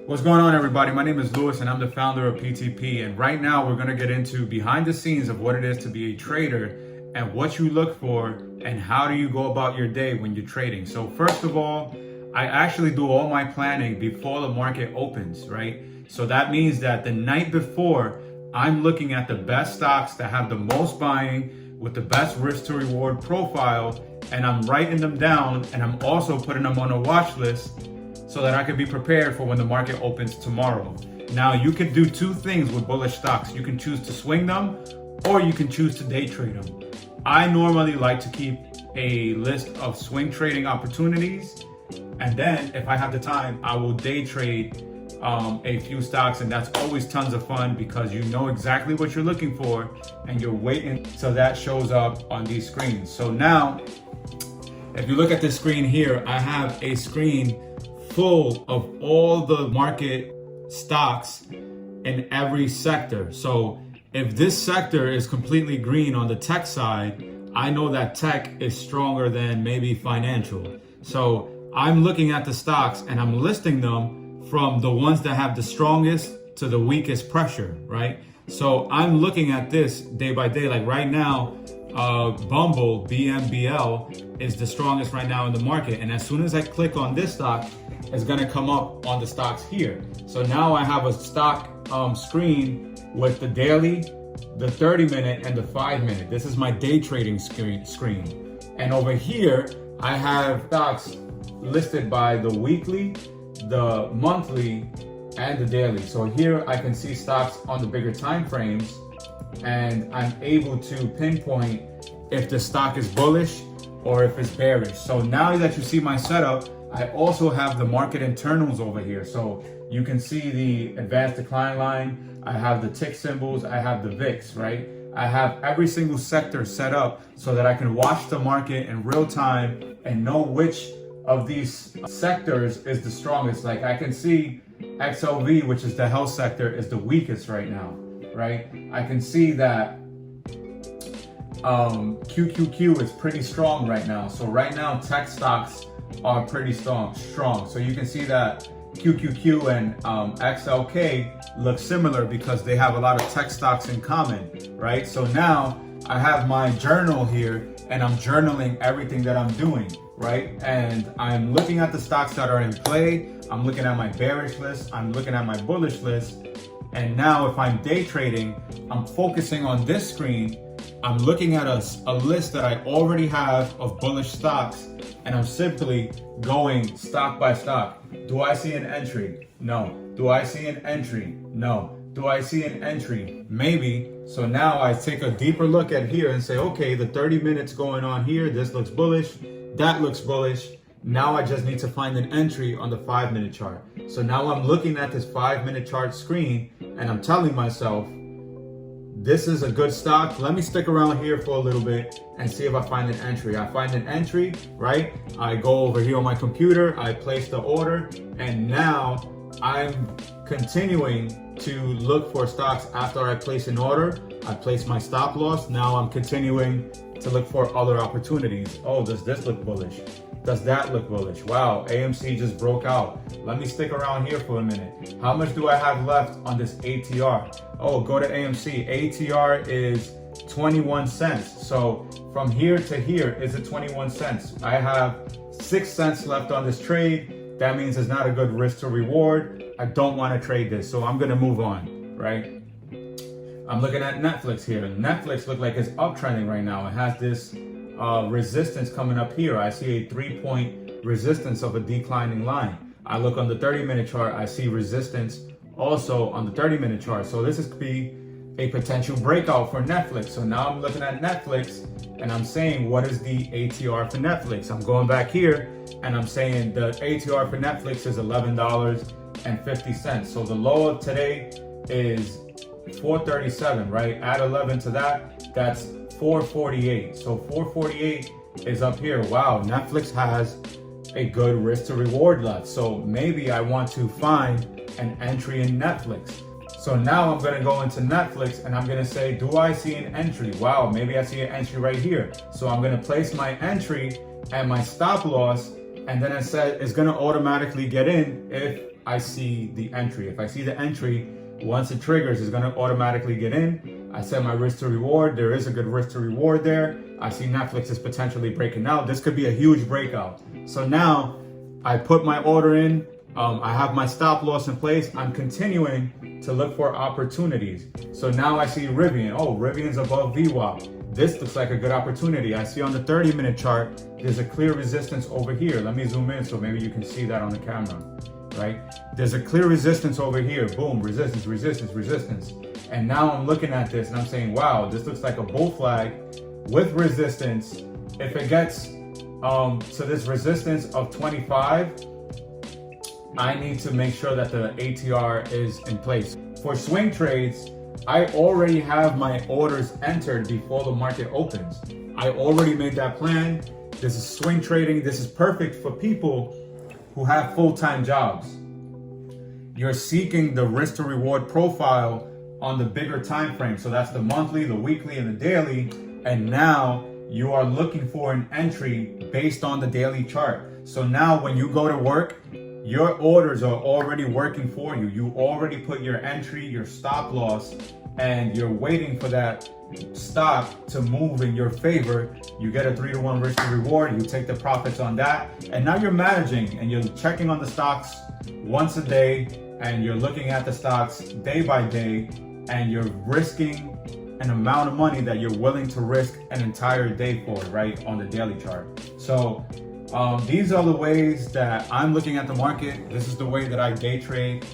What's going on, everybody? My name is Louis and I'm the founder of PTP. And right now we're going to get into behind the scenes of what it is to be a trader and what you look for and how do you go about your day when you're trading. So first of all, I actually do all my planning before the market opens, right? So that means that the night before, I'm looking at the best stocks that have the most buying with the best risk to reward profile, and I'm writing them down, and I'm also putting them on a watch list so that I can be prepared for when the market opens tomorrow. Now, you can do two things with bullish stocks. You can choose to swing them or you can choose to day trade them. I normally like to keep a list of swing trading opportunities, and then if I have the time, I will day trade a few stocks, and that's always tons of fun because you know exactly what you're looking for and you're waiting till that shows up on these screens. So now, if you look at this screen here, I have a screen full of all the market stocks in every sector. So if this sector is completely green on the tech side, I know that tech is stronger than maybe financial. So I'm looking at the stocks and I'm listing them from the ones that have the strongest to the weakest pressure, right? So I'm looking at this day by day. Like right now, Bumble, BMBL, is the strongest right now in the market. And as soon as I click on this stock, it's gonna come up on the stocks here. So now I have a stock screen with the daily, the 30-minute, and the 5-minute. This is my day trading screen. And over here, I have stocks listed by the weekly, the monthly, and the daily. So here I can see stocks on the bigger time frames, and I'm able to pinpoint if the stock is bullish or if it's bearish. So now that you see my setup, I also have the market internals over here. So you can see the advanced decline line, I have the tick symbols, I have the VIX, right? I have every single sector set up so that I can watch the market in real time and know which of these sectors is the strongest. Like I can see XLV, which is the health sector, is the weakest right now, right? I can see that QQQ is pretty strong right now. So right now, tech stocks are pretty strong. So you can see that QQQ and XLK look similar because they have a lot of tech stocks in common, right? So now I have my journal here and I'm journaling everything that I'm doing, right? And I'm looking at the stocks that are in play. I'm looking at my bearish list. I'm looking at my bullish list. And now if I'm day trading, I'm focusing on this screen. I'm looking at a list that I already have of bullish stocks, and I'm simply going stock by stock. Do I see an entry? No. Do I see an entry? No. Do I see an entry? Maybe. So now I take a deeper look at here and say, okay, the 30 minutes going on here, this looks bullish, that looks bullish. Now I just need to find an entry on the 5-minute chart. So now I'm looking at this 5-minute chart screen and I'm telling myself, this is a good stock. Let me stick around here for a little bit and see if I find an entry. I find an entry, right? I go over here on my computer, I place the order, and now I'm continuing to look for stocks after I place an order. I place my stop loss. Now I'm continuing to look for other opportunities. Oh, does this look bullish? Does that look bullish? Wow, AMC just broke out. Let me stick around here for a minute. How much do I have left on this ATR? Oh, go to AMC. ATR is 21 cents. So from here to here is it 21 cents. I have 6 cents left on this trade. That means it's not a good risk to reward. I don't want to trade this, so I'm gonna move on, right? I'm looking at Netflix here. Netflix looks like it's uptrending right now. It has this resistance coming up here. I see a 3-point resistance of a declining line. I look on the 30-minute chart, I see resistance also on the 30-minute chart. So this could be a potential breakout for Netflix. So now I'm looking at Netflix and I'm saying, what is the ATR for Netflix? I'm going back here and I'm saying the ATR for Netflix is $11.50. So the low of today is $4.37, right? Add 11 to that, that's $4.48. So $4.48 is up here. Wow, Netflix has a good risk to reward left. So maybe I want to find an entry in Netflix. So now I'm gonna go into Netflix and I'm gonna say, do I see an entry? Wow, maybe I see an entry right here. So I'm gonna place my entry and my stop loss, and then it says it's gonna automatically get in if I see the entry. If I see the entry, once it triggers, it's gonna automatically get in. I set my risk to reward. There is a good risk to reward there. I see Netflix is potentially breaking out. This could be a huge breakout. So now I put my order in. I have my stop loss in place. I'm continuing to look for opportunities. So now I see Rivian. Oh, Rivian's above VWAP. This looks like a good opportunity. I see on the 30-minute chart, there's a clear resistance over here. Let me zoom in so maybe you can see that on the camera, right? There's a clear resistance over here. Boom, resistance, resistance, resistance. And now I'm looking at this and I'm saying, wow, this looks like a bull flag with resistance. If it gets to this resistance of 25, I need to make sure that the ATR is in place. For swing trades, I already have my orders entered before the market opens. I already made that plan. This is swing trading. This is perfect for people who have full-time jobs. You're seeking the risk to reward profile on the bigger time frame. So that's the monthly, the weekly, and the daily. And now you are looking for an entry based on the daily chart. So now when you go to work, your orders are already working for you. You already put your entry, your stop loss, and you're waiting for that stock to move in your favor. You get a 3-to-1 risk to reward. You take the profits on that. And now you're managing and you're checking on the stocks once a day, and you're looking at the stocks day by day, and you're risking an amount of money that you're willing to risk an entire day for, right, on the daily chart. So these are the ways that I'm looking at the market. This is the way that I day trade.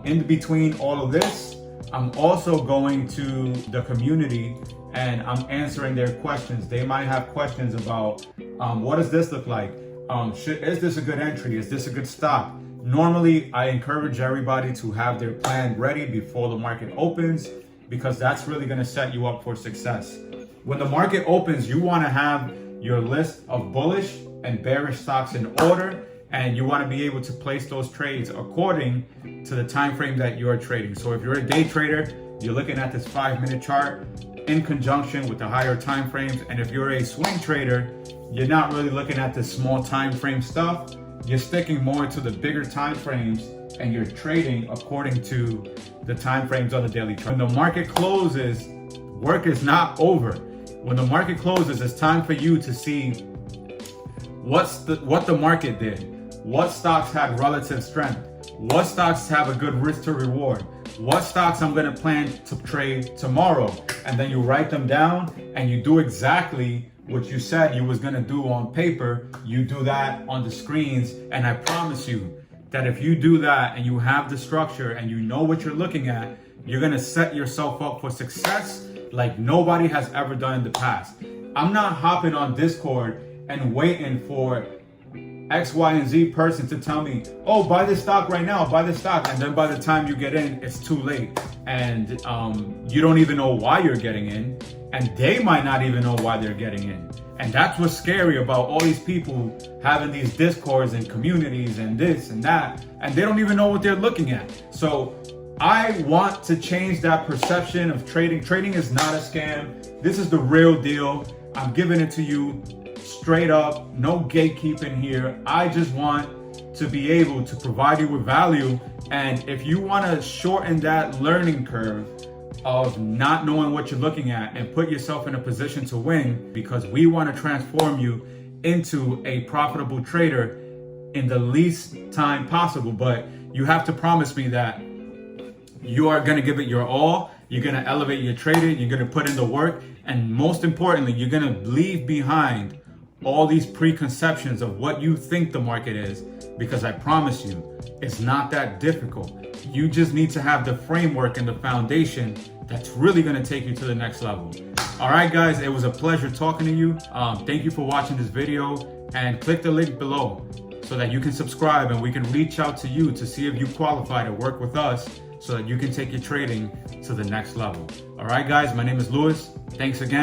In between all of this, I'm also going to the community and I'm answering their questions. They might have questions about what does this look like? Is this a good entry? Is this a good stop? Normally, I encourage everybody to have their plan ready before the market opens, because that's really going to set you up for success. When the market opens, you want to have your list of bullish and bearish stocks in order, and you want to be able to place those trades according to the time frame that you're trading. So if you're a day trader, you're looking at this 5-minute chart in conjunction with the higher time frames. And if you're a swing trader, you're not really looking at the small time frame stuff. You're sticking more to the bigger time frames, and you're trading according to the time frames on the daily chart. When the market closes, work is not over. When the market closes, it's time for you to see what the market did. What stocks had relative strength? What stocks have a good risk to reward? What stocks I'm going to plan to trade tomorrow? And then you write them down and you do exactly what you said you was going to do on paper. You do that on the screens, and I promise you that if you do that and you have the structure and you know what you're looking at, you're going to set yourself up for success like nobody has ever done in the past. I'm not hopping on Discord and waiting for X, Y, and Z person to tell me, oh, buy this stock right now, buy this stock. And then by the time you get in, it's too late. And you don't even know why you're getting in. And they might not even know why they're getting in. And that's what's scary about all these people having these discords and communities and this and that. And they don't even know what they're looking at. So I want to change that perception of trading. Trading is not a scam. This is the real deal. I'm giving it to you straight up, no gatekeeping here. I just want to be able to provide you with value. And if you want to shorten that learning curve of not knowing what you're looking at and put yourself in a position to win, because we want to transform you into a profitable trader in the least time possible. But you have to promise me that you are going to give it your all. You're going to elevate your trading. You're going to put in the work. And most importantly, you're going to leave behind all these preconceptions of what you think the market is, because I promise you, it's not that difficult. You just need to have the framework and the foundation that's really going to take you to the next level. All right, guys, it was a pleasure talking to you. Thank you for watching this video, and click the link below so that you can subscribe and we can reach out to you to see if you qualify to work with us so that you can take your trading to the next level. All right, guys, my name is Louis. Thanks again.